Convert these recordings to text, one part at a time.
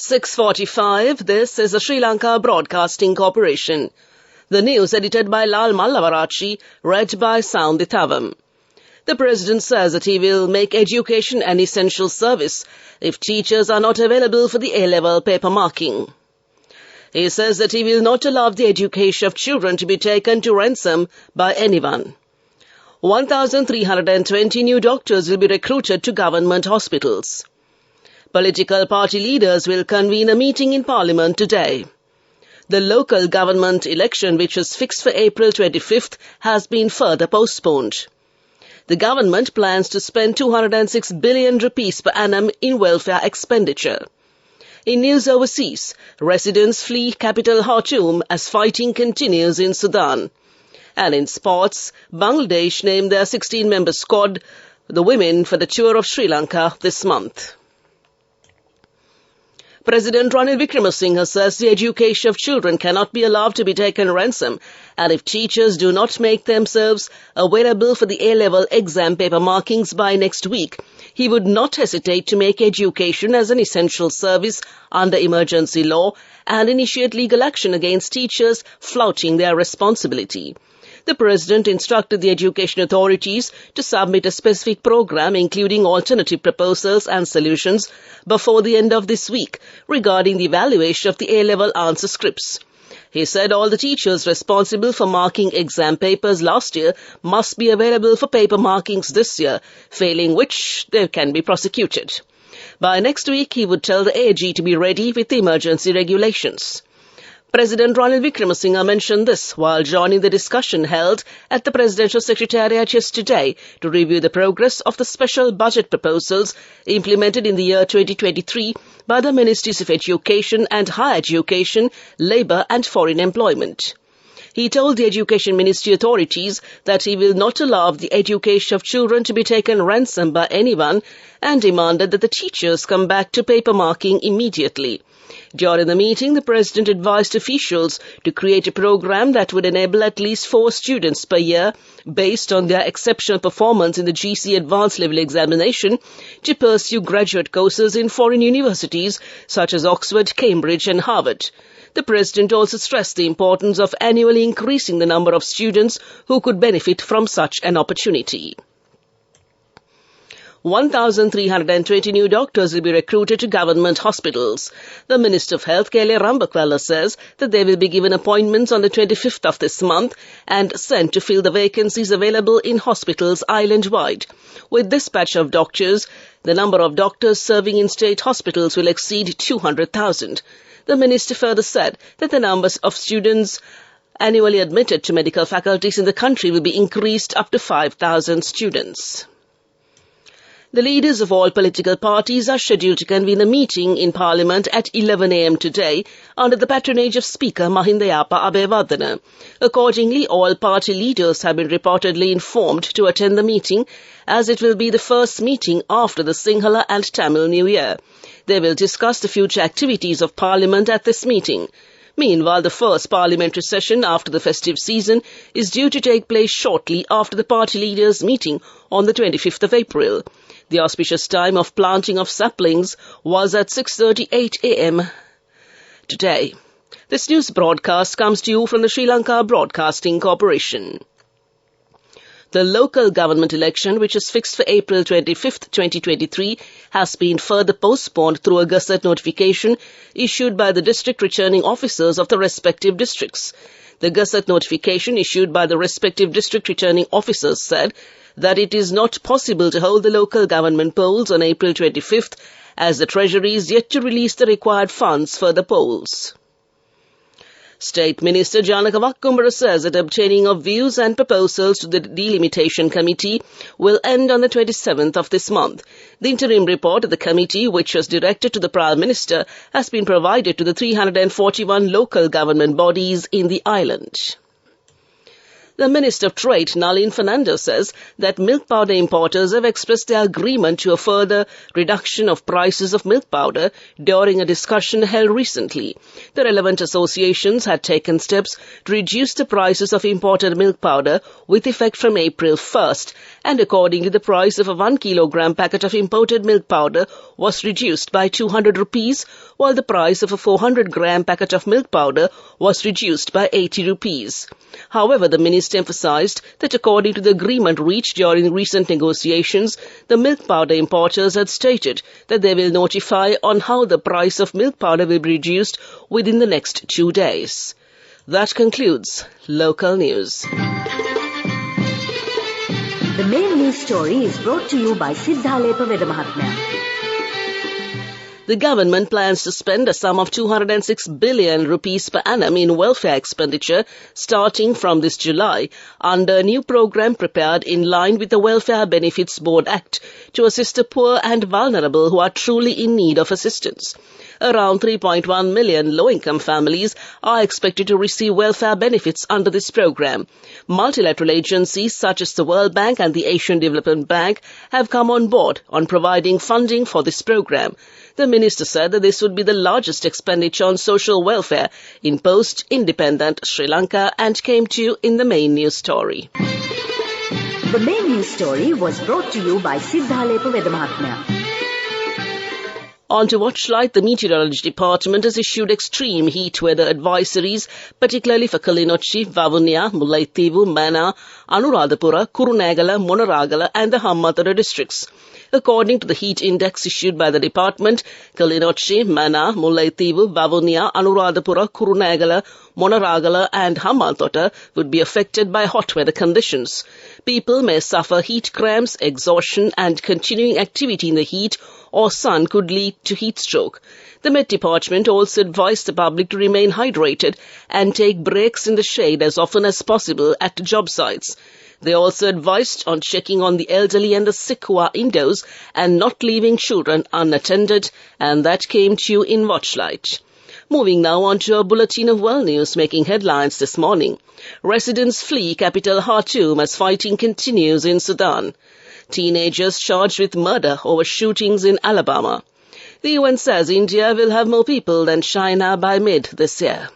6:45. This is the Sri Lanka Broadcasting Corporation. The news edited by Lal Mallavarachi, read by Soundithavam. The President says that he will make education an essential service if teachers are not available for the A-level paper marking. He says that he will not allow the education of children to be taken to ransom by anyone. 1,320 new doctors will be recruited to government hospitals. Political party leaders will convene a meeting in Parliament today. The local government election, which was fixed for April 25th, has been further postponed. The government plans to spend 206 billion rupees per annum in welfare expenditure. In news overseas, residents flee capital Khartoum as fighting continues in Sudan. And in sports, Bangladesh named their 16-member squad, the women, for the tour of Sri Lanka this month. President Ranil Wickremesinghe says the education of children cannot be allowed to be taken ransom, and if teachers do not make themselves available for the A-level exam paper markings by next week, he would not hesitate to make education as an essential service under emergency law and initiate legal action against teachers flouting their responsibility. The President instructed the education authorities to submit a specific program including alternative proposals and solutions before the end of this week regarding the evaluation of the A-level answer scripts. He said all the teachers responsible for marking exam papers last year must be available for paper markings this year, failing which they can be prosecuted. By next week, he would tell the AG to be ready with the emergency regulations. President Ranil Wickremesinghe mentioned this while joining the discussion held at the Presidential Secretariat yesterday to review the progress of the special budget proposals implemented in the year 2023 by the Ministries of Education and Higher Education, Labour and Foreign Employment. He told the Education Ministry authorities that he will not allow the education of children to be taken ransom by anyone and demanded that the teachers come back to paper marking immediately. During the meeting, the President advised officials to create a program that would enable at least 4 students per year, based on their exceptional performance in the GC Advanced Level Examination, to pursue graduate courses in foreign universities such as Oxford, Cambridge and Harvard. The President also stressed the importance of annually increasing the number of students who could benefit from such an opportunity. 1,320 new doctors will be recruited to government hospitals. The Minister of Health, Kele Rambakwala, says that they will be given appointments on the 25th of this month and sent to fill the vacancies available in hospitals island-wide. With this batch of doctors, the number of doctors serving in state hospitals will exceed 200,000. The Minister further said that the numbers of students annually admitted to medical faculties in the country will be increased up to 5,000 students. The leaders of all political parties are scheduled to convene a meeting in Parliament at 11 a.m. today under the patronage of Speaker Mahinda Yapa Abeyewardene. Accordingly, all party leaders have been reportedly informed to attend the meeting, as it will be the first meeting after the Sinhala and Tamil New Year. They will discuss the future activities of Parliament at this meeting. Meanwhile, the first parliamentary session after the festive season is due to take place shortly after the party leaders' meeting on the 25th of April. The auspicious time of planting of saplings was at 6:38 a.m. today. This news broadcast comes to you from the Sri Lanka Broadcasting Corporation. The local government election, which is fixed for April 25th, 2023, has been further postponed through a Gazette notification issued by the district returning officers of the respective districts. The Gazette notification issued by the respective district returning officers said that it is not possible to hold the local government polls on April 25th, as the Treasury is yet to release the required funds for the polls. State Minister Janaka Vakkumbara says that obtaining of views and proposals to the Delimitation Committee will end on the 27th of this month. The interim report of the committee, which was directed to the Prime Minister, has been provided to the 341 local government bodies in the island. The Minister of Trade, Nalin Fernando, says that milk powder importers have expressed their agreement to a further reduction of prices of milk powder during a discussion held recently. The relevant associations had taken steps to reduce the prices of imported milk powder with effect from April 1st, and accordingly the price of a 1 kilogram packet of imported milk powder was reduced by 200 rupees, while the price of a 400-gram packet of milk powder was reduced by 80 rupees. However, the minister emphasized that according to the agreement reached during recent negotiations, the milk powder importers had stated that they will notify on how the price of milk powder will be reduced within the next 2 days. That concludes local news. The main news story is brought to you by Siddhalepa Vedamahatmya. The government plans to spend a sum of 206 billion rupees per annum in welfare expenditure starting from this July under a new program prepared in line with the Welfare Benefits Board Act to assist the poor and vulnerable who are truly in need of assistance. Around 3.1 million low-income families are expected to receive welfare benefits under this program. Multilateral agencies such as the World Bank and the Asian Development Bank have come on board on providing funding for this program. The minister said that this would be the largest expenditure on social welfare in post-independent Sri Lanka and came to you in the main news story. The main news story was brought to you by Siddhalepa Vedamahatmya. On to Watchlight, the Meteorology Department has issued extreme heat weather advisories, particularly for Kilinochchi, Vavuniya, Mullaitivu, Mana, Anuradhapura, Kurunegala, Monaragala and the Hambantota districts. According to the heat index issued by the department, Kilinochchi, Mana, Mullaitivu, Vavuniya, Anuradhapura, Kurunegala, Monaragala and Hambantota would be affected by hot weather conditions. People may suffer heat cramps, exhaustion and continuing activity in the heat or sun could lead to heat stroke. The Met Department also advised the public to remain hydrated and take breaks in the shade as often as possible at job sites. They also advised on checking on the elderly and the sick who are indoors and not leaving children unattended, and that came to you in Watchlight. Moving now on to a bulletin of world news making headlines this morning. Residents flee capital Khartoum as fighting continues in Sudan. Teenagers charged with murder over shootings in Alabama. The UN says India will have more people than China by mid this year.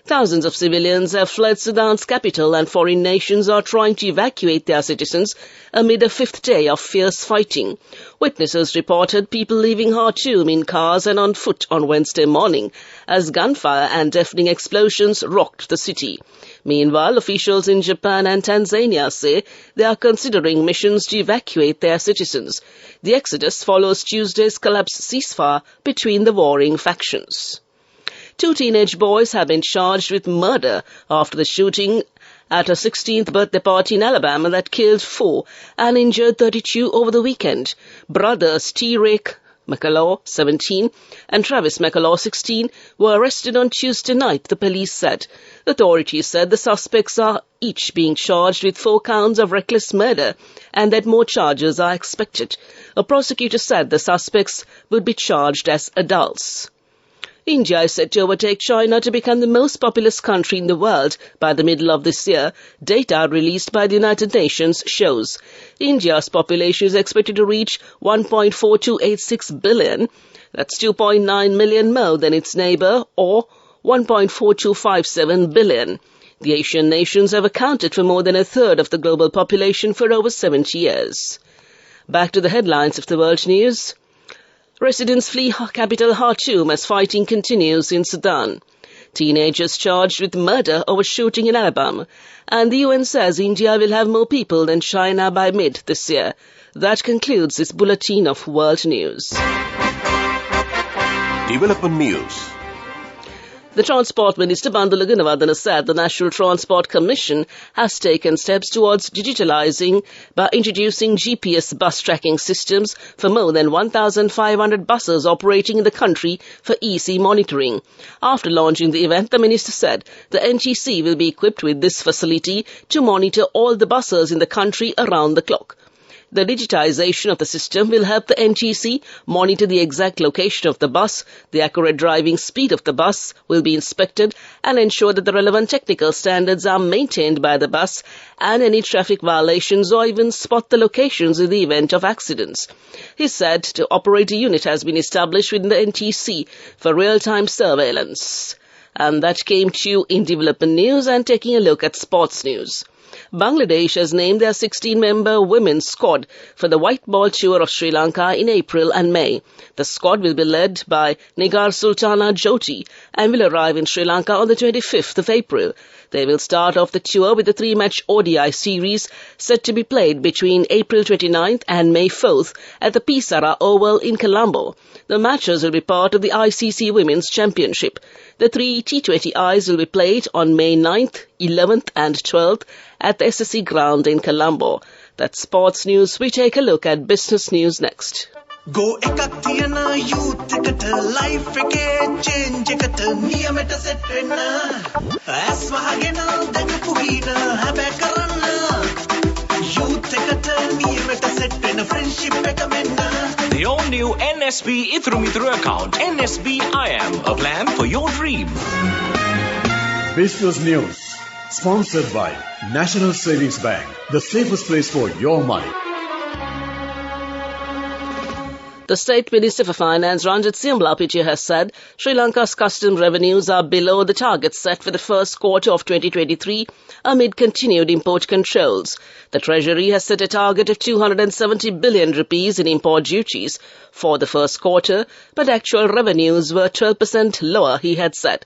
Thousands of civilians have fled Sudan's capital and foreign nations are trying to evacuate their citizens amid a fifth day of fierce fighting. Witnesses reported people leaving Khartoum in cars and on foot on Wednesday morning as gunfire and deafening explosions rocked the city. Meanwhile, officials in Japan and Tanzania say they are considering missions to evacuate their citizens. The exodus follows Tuesday's collapsed ceasefire between the warring factions. 2 teenage boys have been charged with murder after the shooting at a 16th birthday party in Alabama that killed 4 and injured 32 over the weekend. Brothers T-Rake McCullough, 17, and Travis McCullough, 16, were arrested on Tuesday night, the police said. Authorities said the suspects are each being charged with 4 counts of reckless murder and that more charges are expected. A prosecutor said the suspects would be charged as adults. India is set to overtake China to become the most populous country in the world by the middle of this year, data released by the United Nations shows. India's population is expected to reach 1.4286 billion. That's 2.9 million more than its neighbour, or 1.4257 billion. The Asian nations have accounted for more than a third of the global population for over 70 years. Back to the headlines of the world news. Residents flee capital Khartoum as fighting continues in Sudan. Teenagers charged with murder over shooting in Alabama. And the UN says India will have more people than China by mid this year. That concludes this bulletin of world news. Development news. The Transport Minister Bandula Gunawardena said the National Transport Commission has taken steps towards digitalizing by introducing GPS bus tracking systems for more than 1,500 buses operating in the country for easy monitoring. After launching the event, the minister said the NTC will be equipped with this facility to monitor all the buses in the country around the clock. The digitization of the system will help the NTC monitor the exact location of the bus, the accurate driving speed of the bus will be inspected, and ensure that the relevant technical standards are maintained by the bus, and any traffic violations or even spot the locations in the event of accidents. He said to operate a unit has been established within the NTC for real-time surveillance. And that came to you in development news, and taking a look at sports news. Bangladesh has named their 16-member women's squad for the white ball tour of Sri Lanka in April and May. The squad will be led by Nigar Sultana Jyoti and will arrive in Sri Lanka on the 25th of April. They will start off the tour with a 3-match ODI series set to be played between April 29th and May 4th at the Pisara Oval in Colombo. The matches will be part of the ICC Women's Championship. The 3 T20Is will be played on May 9th, 11th and 12th at the SSC ground in Colombo. That's sports news. We take a look at business news next. Go ekak thiyana youth eකට life එකේ change එකට නියමෙට set වෙන්න ඇස් වහගෙන දැකපු හීන හැබැයි කරන්න youth එකට නියමෙට set වෙන්න friendship එක මෙන්න. The all new NSB Ithru Mithru account, NSB IAM, a plan for your dream. Business news sponsored by National Savings Bank, the safest place for your money. The State Minister for Finance, Ranjit Siamlapitya, has said Sri Lanka's custom revenues are below the target set for the first quarter of 2023 amid continued import controls. The Treasury has set a target of 270 billion rupees in import duties for the first quarter, but actual revenues were 12% lower, he had said.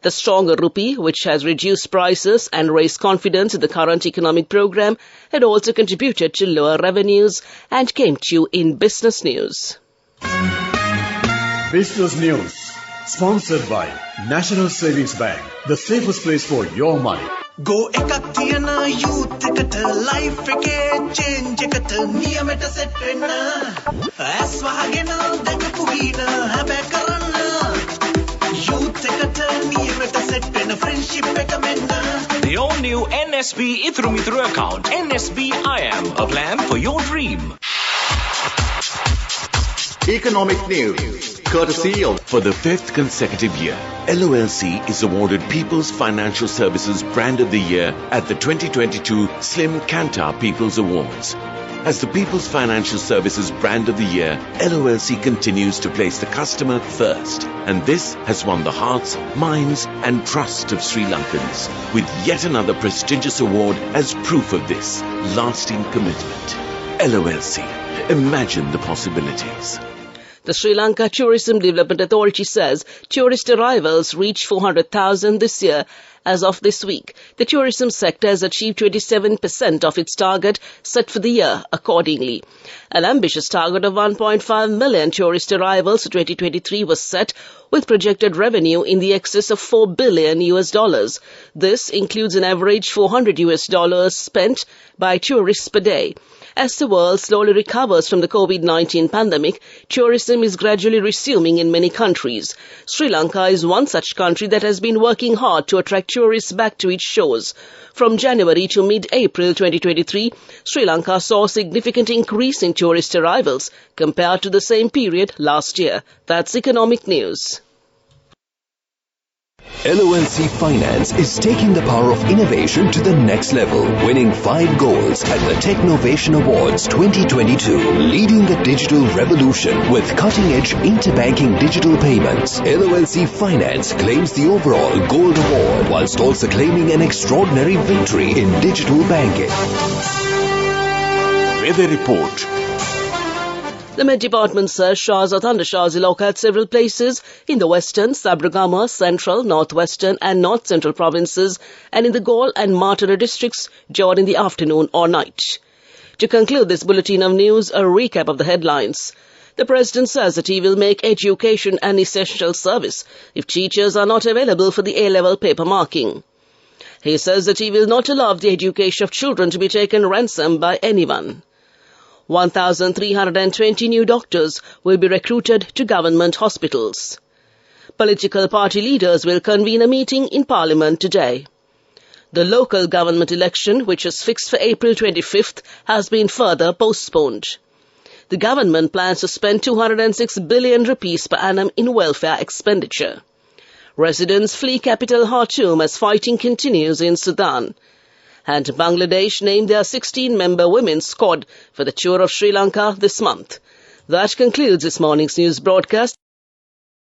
The stronger rupee, which has reduced prices and raised confidence in the current economic program, had also contributed to lower revenues, and came to you in business news. Business news sponsored by National Savings Bank, the safest place for your money. Go ekak thiyana youth එකට life එකේ change එකට නියමෙට set වෙන්න ඇස් වහගෙන දැකපු හීන හැබැයි කරන්න youth එකට නියමෙට set වෙන්න friendship එක මෙන්න. The all new NSB Ithru Mithru account, NSB IAM, a plan for your dream. Economic news, courtesy of... For the 5th consecutive year, LOLC is awarded People's Financial Services Brand of the Year at the 2022 Slim Kantar People's Awards. As the People's Financial Services Brand of the Year, LOLC continues to place the customer first. And this has won the hearts, minds and trust of Sri Lankans, with yet another prestigious award as proof of this lasting commitment. LOLC. Imagine the possibilities. The Sri Lanka Tourism Development Authority says tourist arrivals reached 400,000 this year. As of this week, the tourism sector has achieved 27% of its target set for the year accordingly. An ambitious target of 1.5 million tourist arrivals for 2023 was set, with projected revenue in the excess of $4 billion. This includes an average $400 spent by tourists per day. As the world slowly recovers from the COVID-19 pandemic, tourism is gradually resuming in many countries. Sri Lanka is one such country that has been working hard to attract tourists back to its shores. From January to mid-April 2023, Sri Lanka saw a significant increase in tourist arrivals compared to the same period last year. That's economic news. LOLC Finance is taking the power of innovation to the next level, winning 5 golds at the Technovation Awards 2022, leading the digital revolution with cutting-edge interbanking digital payments. LOLC Finance claims the overall gold award, whilst also claiming an extraordinary victory in digital banking. Weather report. The Met Department says showers or thundershowers will occur at several places in the western, Sabragama, central, northwestern and north-central provinces and in the Galle and Martara districts during the afternoon or night. To conclude this bulletin of news, a recap of the headlines. The President says that he will make education an essential service if teachers are not available for the A-level paper marking. He says that he will not allow the education of children to be taken ransom by anyone. 1,320 new doctors will be recruited to government hospitals. Political party leaders will convene a meeting in Parliament today. The local government election, which is fixed for April 25th, has been further postponed. The government plans to spend 206 billion rupees per annum in welfare expenditure. Residents flee capital Khartoum as fighting continues in Sudan. And Bangladesh named their 16-member women's squad for the tour of Sri Lanka this month. That concludes this morning's news broadcast.